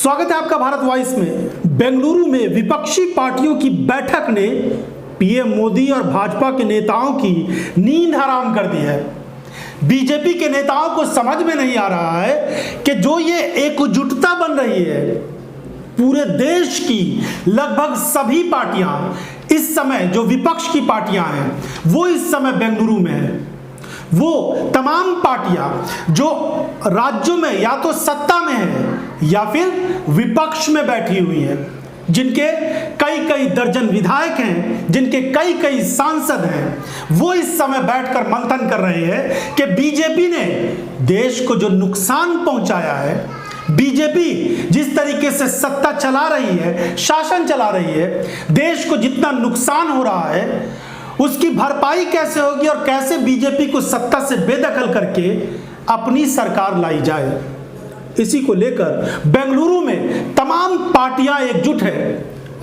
स्वागत है आपका भारत वॉइस में। बेंगलुरु में विपक्षी पार्टियों की बैठक ने पीएम मोदी और भाजपा के नेताओं की नींद हराम कर दी है। बीजेपी के नेताओं को समझ में नहीं आ रहा है कि जो ये एकजुटता बन रही है, पूरे देश की लगभग सभी पार्टियां इस समय, जो विपक्ष की पार्टियां हैं वो इस समय बेंगलुरु में है। वो तमाम पार्टियां जो राज्यों में या तो सत्ता में है या फिर विपक्ष में बैठी हुई हैं, जिनके कई कई दर्जन विधायक हैं, जिनके कई कई सांसद हैं, वो इस समय बैठकर मंथन कर रहे हैं कि बीजेपी ने देश को जो नुकसान पहुंचाया है, बीजेपी जिस तरीके से सत्ता चला रही है, शासन चला रही है, देश को जितना नुकसान हो रहा है, उसकी भरपाई कैसे होगी और कैसे बीजेपी को सत्ता से बेदखल करके अपनी सरकार लाई जाए। इसी को लेकर बेंगलुरु में तमाम पार्टियां एकजुट है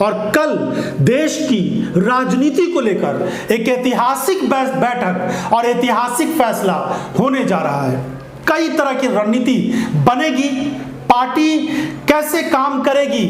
और कल देश की राजनीति को लेकर एक ऐतिहासिक बैठक और ऐतिहासिक फैसला होने जा रहा है। कई तरह की रणनीति बनेगी, पार्टी कैसे काम करेगी,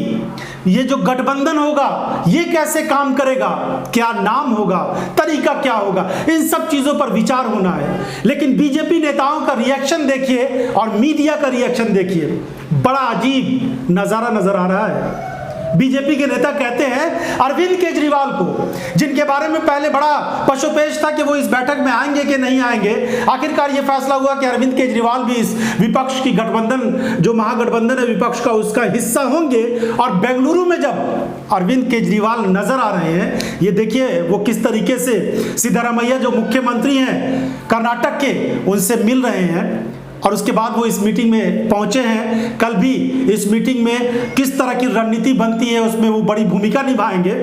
ये जो गठबंधन होगा ये कैसे काम करेगा, क्या नाम होगा, तरीका क्या होगा, इन सब चीजों पर विचार होना है। लेकिन बीजेपी नेताओं का रिएक्शन देखिए और मीडिया का रिएक्शन देखिए, बड़ा अजीब नजारा नजर आ रहा है। बीजेपी के नेता कहते हैं अरविंद केजरीवाल को, जिनके बारे में पहले बड़ा पशुपेश था कि वो इस बैठक में आएंगे कि नहीं आएंगे, आखिरकार ये फैसला हुआ कि अरविंद केजरीवाल भी इस विपक्ष की गठबंधन, जो महागठबंधन है विपक्ष का, उसका हिस्सा होंगे। और बेंगलुरु में जब अरविंद केजरीवाल नजर आ रहे हैं, ये देखिए वो किस तरीके से सिद्धारमैया जो मुख्यमंत्री हैं कर्नाटक के, उनसे मिल रहे हैं और उसके बाद वो इस मीटिंग में पहुंचे हैं। कल भी इस मीटिंग में किस तरह की रणनीति बनती है उसमें वो बड़ी भूमिका निभाएंगे।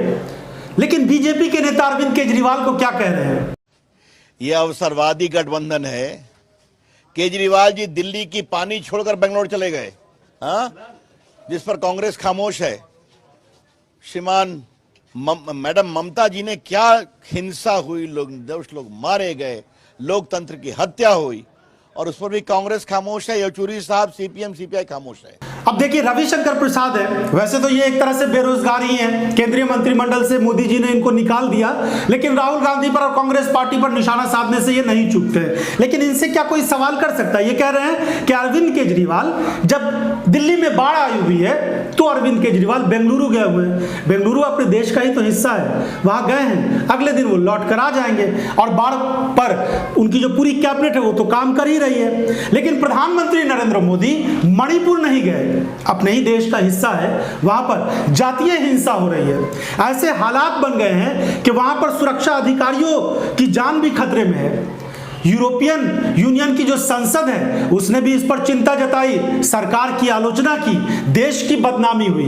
लेकिन बीजेपी के नेता अरविंद केजरीवाल को क्या कह रहे हैं? यह अवसरवादी गठबंधन है। केजरीवाल जी दिल्ली की पानी छोड़कर बेंगलोर चले गए, हाँ, जिस पर कांग्रेस खामोश है। श्रीमान मैडम ममता जी ने क्या हिंसा हुई, लोग मारे गए, लोकतंत्र की हत्या हुई, और उस पर भी कांग्रेस खामोश है। येचुरी साहब, सीपीएम सीपीआई खामोश है। अब देखिए रविशंकर प्रसाद है, वैसे तो ये एक तरह से बेरोजगार ही है, केंद्रीय मंत्रिमंडल से मोदी जी ने इनको निकाल दिया, लेकिन राहुल गांधी पर और कांग्रेस पार्टी पर निशाना साधने से ये नहीं चूकते। लेकिन इनसे क्या कोई सवाल कर सकता है? ये कह रहे हैं कि अरविंद केजरीवाल, जब दिल्ली में बाढ़ आई हुई है तो अरविंद केजरीवाल बेंगलुरु गए हुए हैं। बेंगलुरु अपने देश का ही तो हिस्सा है, वहां गए हैं, अगले दिन वो लौट कर आ जाएंगे और बाढ़ पर उनकी जो पूरी कैबिनेट है वो तो काम कर ही रही है। लेकिन प्रधानमंत्री नरेंद्र मोदी मणिपुर नहीं गए, अपने ही देश का हिस्सा है, वहां पर जातीय हिंसा हो रही है। ऐसे हालात बन गए हैं कि वहां पर सुरक्षा अधिकारियों की जान भी खतरे में है। यूरोपियन यूनियन की जो संसद है उसने भी इस पर चिंता जताई, सरकार की आलोचना की, देश की बदनामी हुई।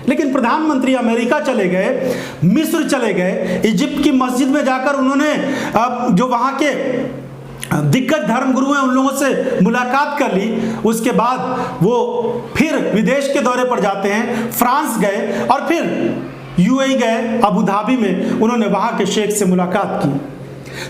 लेकिन प्रधानमंत्री अमेरिका चले गए, मिस्र चले गए, इजिप्ट की मस्जिद में जाकर उन्होंने जो वहां के दिग्गज धर्मगुरु हैं उन लोगों से मुलाकात कर ली। उसके बाद वो फिर विदेश के दौरे पर जाते हैं, फ्रांस गए और फिर यूएई गए, अबू धाबी में उन्होंने वहां के शेख से मुलाकात की।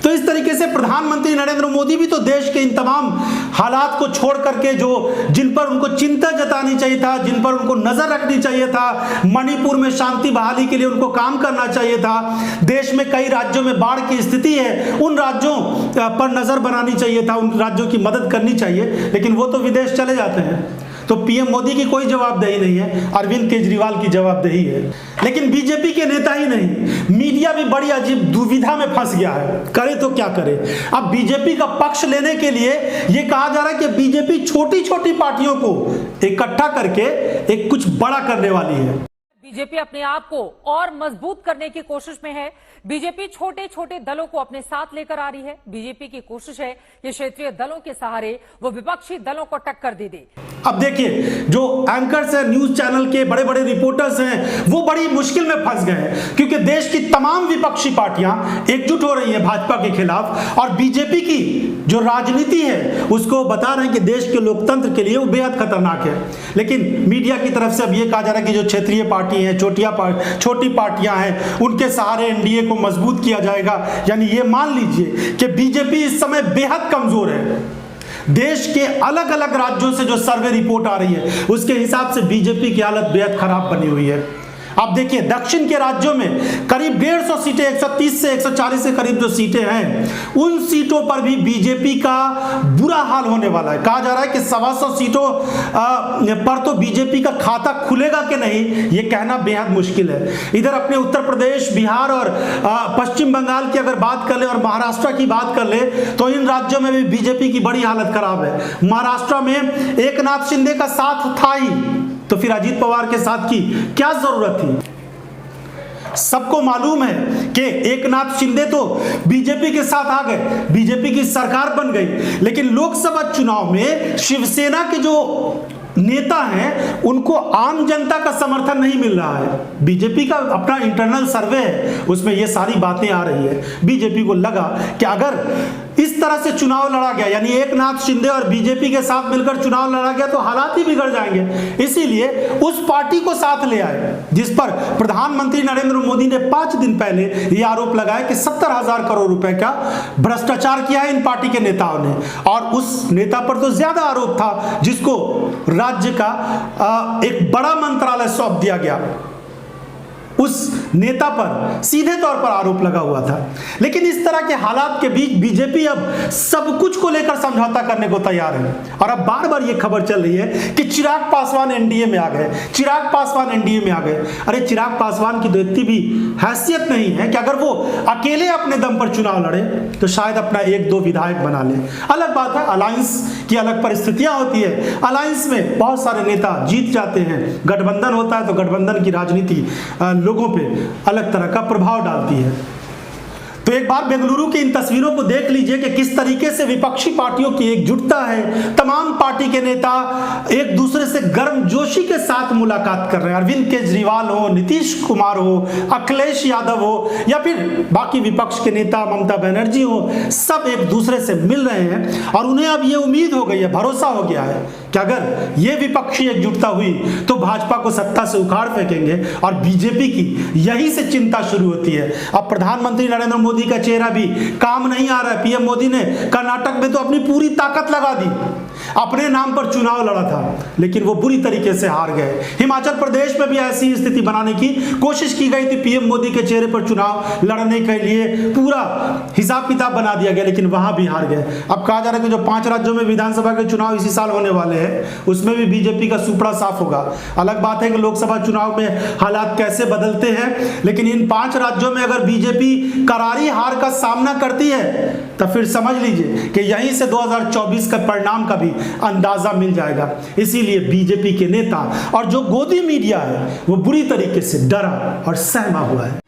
तो इस तरीके से प्रधानमंत्री नरेंद्र मोदी भी तो देश के इन तमाम हालात को छोड़ करके, जो जिन पर उनको चिंता जतानी चाहिए था, जिन पर उनको नजर रखनी चाहिए था, मणिपुर में शांति बहाली के लिए उनको काम करना चाहिए था, देश में कई राज्यों में बाढ़ की स्थिति है, उन राज्यों पर नजर बनानी चाहिए था, उन राज्यों की मदद करनी चाहिए, लेकिन वो तो विदेश चले जाते हैं। तो पीएम मोदी की कोई जवाबदेही नहीं है, अरविंद केजरीवाल की जवाबदेही है। लेकिन बीजेपी के नेता ही नहीं, मीडिया भी बड़ी अजीब दुविधा में फंस गया है, करे तो क्या करे। अब बीजेपी का पक्ष लेने के लिए यह कहा जा रहा है कि बीजेपी छोटी छोटी पार्टियों को इकट्ठा करके एक कुछ बड़ा करने वाली है। बीजेपी अपने आप को और मजबूत करने की कोशिश में है। बीजेपी छोटे छोटे दलों को अपने साथ लेकर आ रही है। बीजेपी की कोशिश है कि क्षेत्रीय दलों के सहारे वो विपक्षी दलों को टक्कर दे दे। अब देखिए जो एंकर्स हैं, न्यूज चैनल के बड़े बड़े रिपोर्टर्स हैं, वो बड़ी मुश्किल में फंस गए हैं, क्योंकि देश की तमाम विपक्षी पार्टियां एकजुट हो रही हैं भाजपा के खिलाफ, और बीजेपी की जो राजनीति है उसको बता रहे हैं कि देश के लोकतंत्र के लिए वो बेहद खतरनाक है। लेकिन मीडिया की तरफ से अब ये कहा जा रहा है कि जो क्षेत्रीय पार्टी है, छोटी पार्टियां हैं, उनके सहारे एनडीए को मजबूत किया जाएगा। यानी ये मान लीजिए कि बीजेपी इस समय बेहद कमजोर है। देश के अलग अलग राज्यों से जो सर्वे रिपोर्ट आ रही है उसके हिसाब से बीजेपी की हालत बेहद खराब बनी हुई है। आप देखिए दक्षिण के राज्यों में करीब 150 सीटें, 130 से 140 के करीब जो सीटें हैं उन सीटों पर भी बीजेपी का बुरा हाल होने वाला है। कहा जा रहा है कि 125 सीटों पर तो बीजेपी का खाता खुलेगा कि नहीं ये कहना बेहद मुश्किल है। इधर अपने उत्तर प्रदेश, बिहार और पश्चिम बंगाल की अगर बात कर ले और महाराष्ट्र की बात कर ले तो इन राज्यों में भी बीजेपी की बड़ी हालत खराब है। महाराष्ट्र में एकनाथ शिंदे का साथ था ही तो फिर अजीत पवार के साथ की क्या जरूरत थी। सबको मालूम है कि एकनाथ शिंदे तो बीजेपी के साथ आ गए, बीजेपी की सरकार बन गई, लेकिन लोकसभा चुनाव में शिवसेना के जो नेता हैं उनको आम जनता का समर्थन नहीं मिल रहा है। बीजेपी का अपना इंटरनल सर्वे है उसमें ये सारी बातें आ रही है। बीजेपी को लगा कि अगर इस तरह से चुनाव लड़ा गया यानी एकनाथ शिंदे और बीजेपी के साथ मिलकर चुनाव लड़ा गया तो हालात ही बिगड़ जाएंगे, इसीलिए उस पार्टी को साथ ले आए जिस पर प्रधानमंत्री नरेंद्र मोदी ने 5 दिन पहले यह आरोप लगाया कि 70,000 करोड़ रुपए का भ्रष्टाचार किया है इन पार्टी के नेताओं ने। और उस नेता पर तो ज्यादा आरोप था जिसको राज्य का एक बड़ा मंत्रालय सौंप दिया गया, उस नेता पर सीधे तौर पर आरोप लगा हुआ था। लेकिन इस तरह के हालात के बीच बीजेपी अब सब कुछ को लेकर समझौता करने को तैयार है और अब बार बार यह खबर चल रही है कि चिराग पासवान एनडीए में आ गए, चिराग पासवान एनडीए में आ गए। अरे चिराग पासवान की तो इतनी भी हैसियत नहीं है कि अगर वो अकेले अपने दम पर चुनाव लड़े तो शायद अपना 1-2 विधायक बना ले। अलग बात है, अलायंस की अलग परिस्थितियां होती है, अलायंस में बहुत सारे नेता जीत जाते हैं, गठबंधन होता है तो गठबंधन की राजनीति लोगों पे अलग तरह का प्रभाव डालती है। तो एक बार बेंगलुरु की इन तस्वीरों को देख लीजिए कि किस तरीके से विपक्षी पार्टियों की एकजुटता है। तमाम पार्टी के नेता एक दूसरे से गर्मजोशी के साथ मुलाकात कर रहे हैं। अरविंद केजरीवाल हो, नीतीश कुमार हो, अखिलेश यादव हो या फिर बाकी विपक्ष के नेता ममता बनर्जी हो, सब एक दूसरे से मिल रहे हैं और उन्हें अब ये उम्मीद हो गई है, भरोसा हो गया है कि अगर ये विपक्षी एकजुटता हुई तो भाजपा को सत्ता से उखाड़ फेंकेंगे। और बीजेपी की यही से चिंता शुरू होती है। अब प्रधानमंत्री नरेंद्र मोदी का चेहरा भी काम नहीं आ रहा है। पीएम मोदी ने कर्नाटक में तो अपनी पूरी ताकत लगा दी, अपने नाम पर चुनाव लड़ा था लेकिन वो बुरी तरीके से हार गए। हिमाचल प्रदेश में भी ऐसी स्थिति बनाने की कोशिश की गई थी, पीएम मोदी के चेहरे पर चुनाव लड़ने के लिए पूरा हिसाब किताब बना दिया गया लेकिन वहां भी हार गए। अब कहा जा रहा है कि जो 5 राज्यों में विधानसभा के चुनाव इसी साल होने वाले हैं उसमें भी बीजेपी का सुपड़ा साफ होगा। अलग बात है कि लोकसभा चुनाव में हालात कैसे बदलते हैं, लेकिन इन 5 राज्यों में अगर बीजेपी करारी हार का सामना करती है तो फिर समझ लीजिए कि यहीं से 2024 का परिणाम का भी अंदाजा मिल जाएगा। इसीलिए बीजेपी के नेता और जो गोदी मीडिया है वो बुरी तरीके से डरा और सहमा हुआ है।